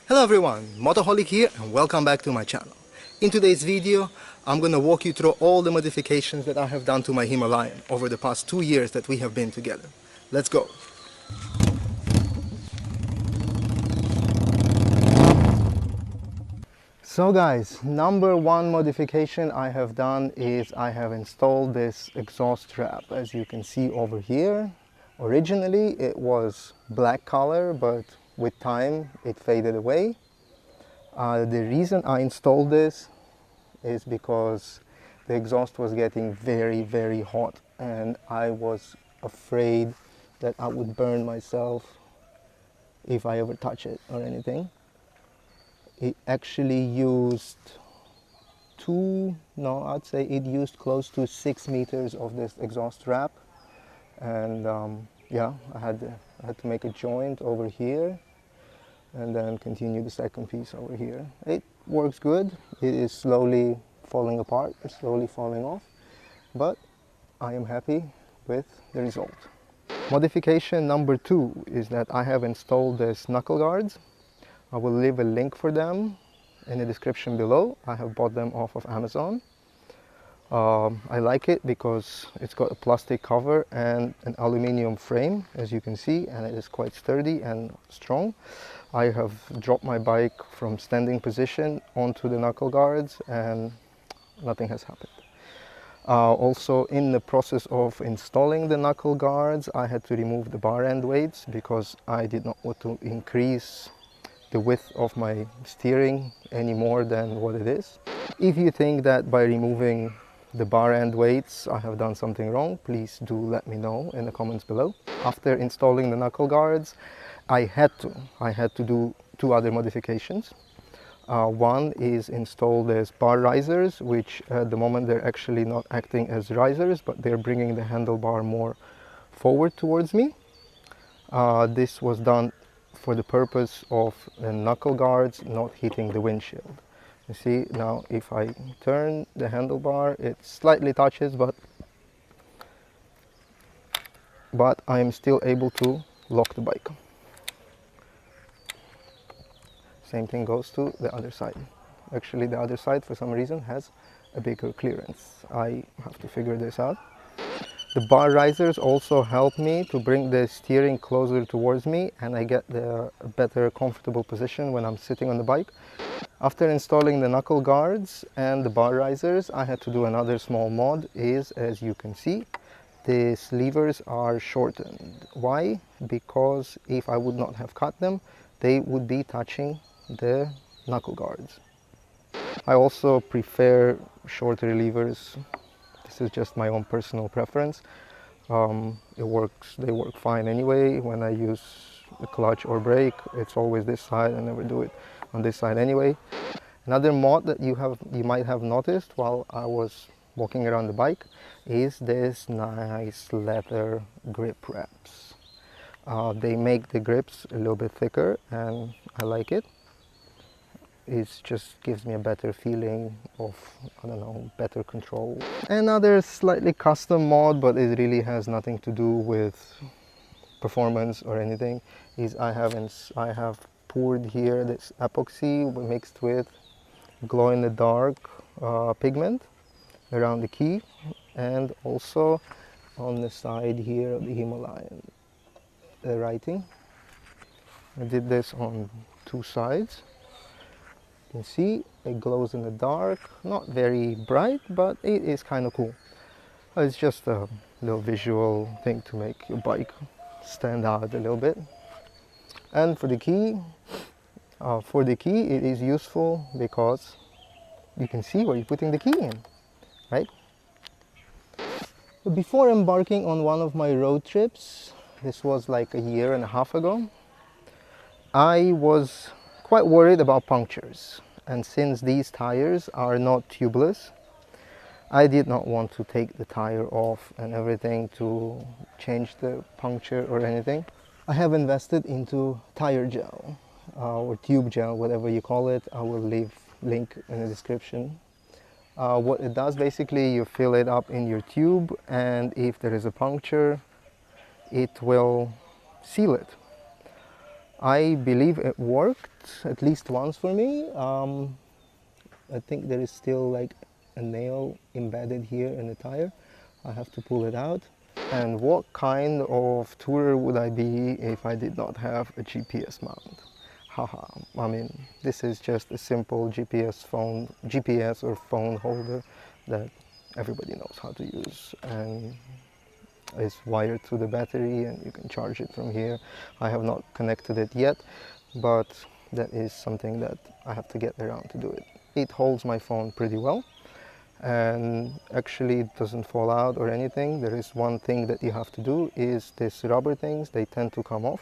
Hello everyone, MotoHolic here and welcome back to my channel. In today's video, I'm gonna walk you through all the modifications that I have done to my Himalayan over the past 2 years that we have been together. Let's go! So guys, number one modification I have done is I have installed this exhaust strap. As you can see over here, originally it was black color, but with time it faded away. The reason I installed this is because the exhaust was getting very hot and I was afraid that I would burn myself if I ever touch it or anything. It actually used I'd say it used close to 6 meters of this exhaust wrap, and yeah, I had to make a joint over here and then continue the second piece over here. It works good. It is slowly falling apart, it's slowly falling off, but I am happy with the result. Modification number 2 is that I have installed this Knuckle Guards. I will leave a link for them in the description below. I have bought them off of Amazon. I like it because it's got a plastic cover and an aluminium frame, as you can see, and it is quite sturdy and strong. I have dropped my bike from standing position onto the Knuckle Guards and nothing has happened. Also, in the process of installing the Knuckle Guards, I had to remove the bar end weights because I did not want to increase the width of my steering any more than what it is. If you think that by removing the bar end weights I have done something wrong, please do let me know in the comments below. After installing the Knuckle Guards, I had to do 2 other modifications. One is install these bar risers, which at the moment they're actually not acting as risers, but they're bringing the handlebar more forward towards me. This was done for the purpose of the Knuckle Guards not hitting the windshield. You see, now if I turn the handlebar, it slightly touches, but I am still able to lock the bike. Same thing goes to the other side. Actually, the other side for some reason has a bigger clearance. I have to figure this out. The bar risers also help me to bring the steering closer towards me and I get the better comfortable position when I'm sitting on the bike. After installing the Knuckle Guards and the bar risers, I had to do another small mod. As you can see, these levers are shortened. Why? Because if I would not have cut them, they would be touching the Knuckle Guards. I also prefer shorter levers. This is just my own personal preference. They work fine anyway. When I use the clutch or brake, it's always this side. I never do it on this side anyway. Another mod that you might have noticed while I was walking around the bike is this nice leather grip wraps. They make the grips a little bit thicker and I like it. It just gives me a better feeling of, I don't know, better control. Another slightly custom mod, but it really has nothing to do with performance or anything, is I have poured here this epoxy mixed with glow-in-the-dark pigment around the key and also on the side here of the Himalayan, the writing. I did this on 2 sides. You can see it glows in the dark, not very bright, but it is kind of cool. It's just a little visual thing to make your bike stand out a little bit. And for the key, it is useful because you can see where you're putting the key in, right? But before embarking on one of my road trips, this was like a year and a half ago, I was quite worried about punctures, and since these tires are not tubeless, I did not want to take the tire off and everything to change the puncture or anything. I have invested into tire gel or tube gel, whatever you call it. I will leave link in the description. What it does, basically, you fill it up in your tube, and if there is a puncture, it will seal it. I believe it worked at least once for me. I think there is still like a nail embedded here in the tire. I have to pull it out. And what kind of tourer would I be if I did not have a GPS mount? Haha, I mean, this is just a simple GPS or phone holder that everybody knows how to use, and it's wired to the battery and you can charge it from here. I have not connected it yet, but that is something that I have to get around to do it. It holds my phone pretty well, and actually it doesn't fall out or anything. There is one thing that you have to do is these rubber things, they tend to come off.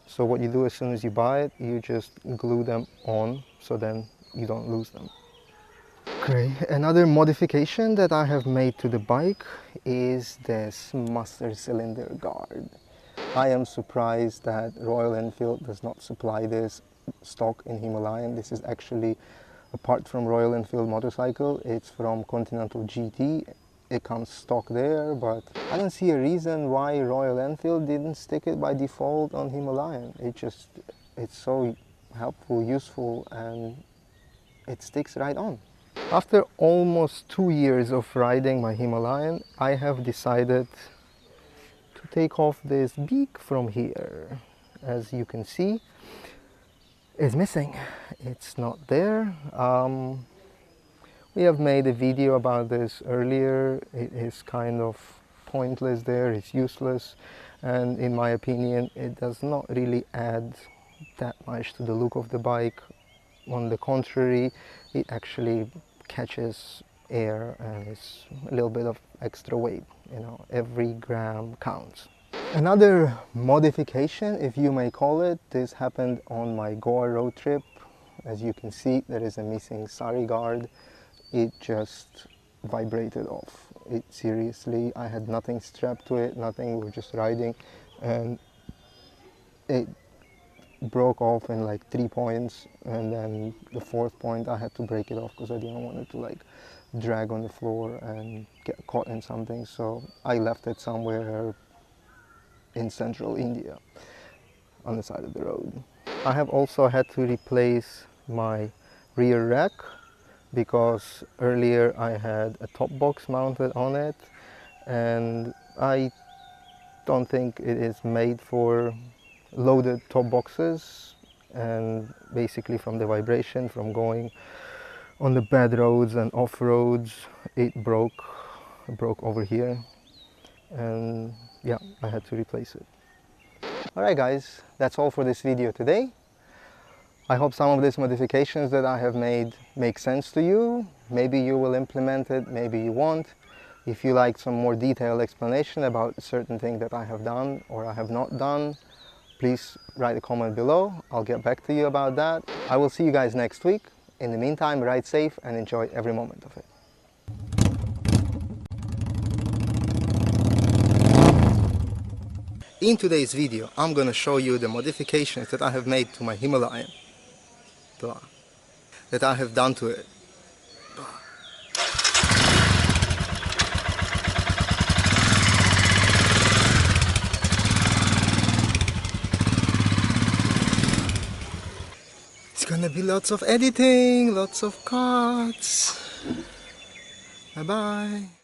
So what you do as soon as you buy it, you just glue them on, so then you don't lose them. Okay, another modification that I have made to the bike is this master cylinder guard. I am surprised that Royal Enfield does not supply this stock in Himalayan. This is actually, apart from Royal Enfield motorcycle, it's from Continental GT. It comes stock there, but I don't see a reason why Royal Enfield didn't stick it by default on Himalayan. It's so helpful, useful, and it sticks right on. After almost 2 years of riding my Himalayan, I have decided to take off this beak from here. As you can see, it's missing. It's not there. We have made a video about this earlier. It is kind of pointless there, it's useless, and in my opinion it does not really add that much to the look of the bike. On the contrary, it actually catches air and it's a little bit of extra weight. You know, every gram counts. Another modification, if you may call it, this happened on my Goa road trip. As you can see, there is a missing sari guard. It just vibrated off. Seriously, I had nothing strapped to it, nothing, we were just riding, and it broke off in like 3 points, and then the 4th point I had to break it off because I didn't want it to like drag on the floor and get caught in something, so I left it somewhere in central India on the side of the road. I have also had to replace my rear rack because earlier I had a top box mounted on it, and I don't think it is made for loaded top boxes, and basically from the vibration from going on the bad roads and off roads, it broke over here, and yeah, I had to replace it. Alright guys, that's all for this video today. I hope some of these modifications that I have made make sense to you. Maybe you will implement it, maybe you won't. If you like some more detailed explanation about a certain thing that I have done or I have not done, please write a comment below. I'll get back to you about that. I will see you guys next week. In the meantime, ride safe and enjoy every moment of it. In today's video, I'm gonna show you the modifications that I have made to my Himalayan. That I have done to it. It's gonna be lots of editing, lots of cuts. Bye bye.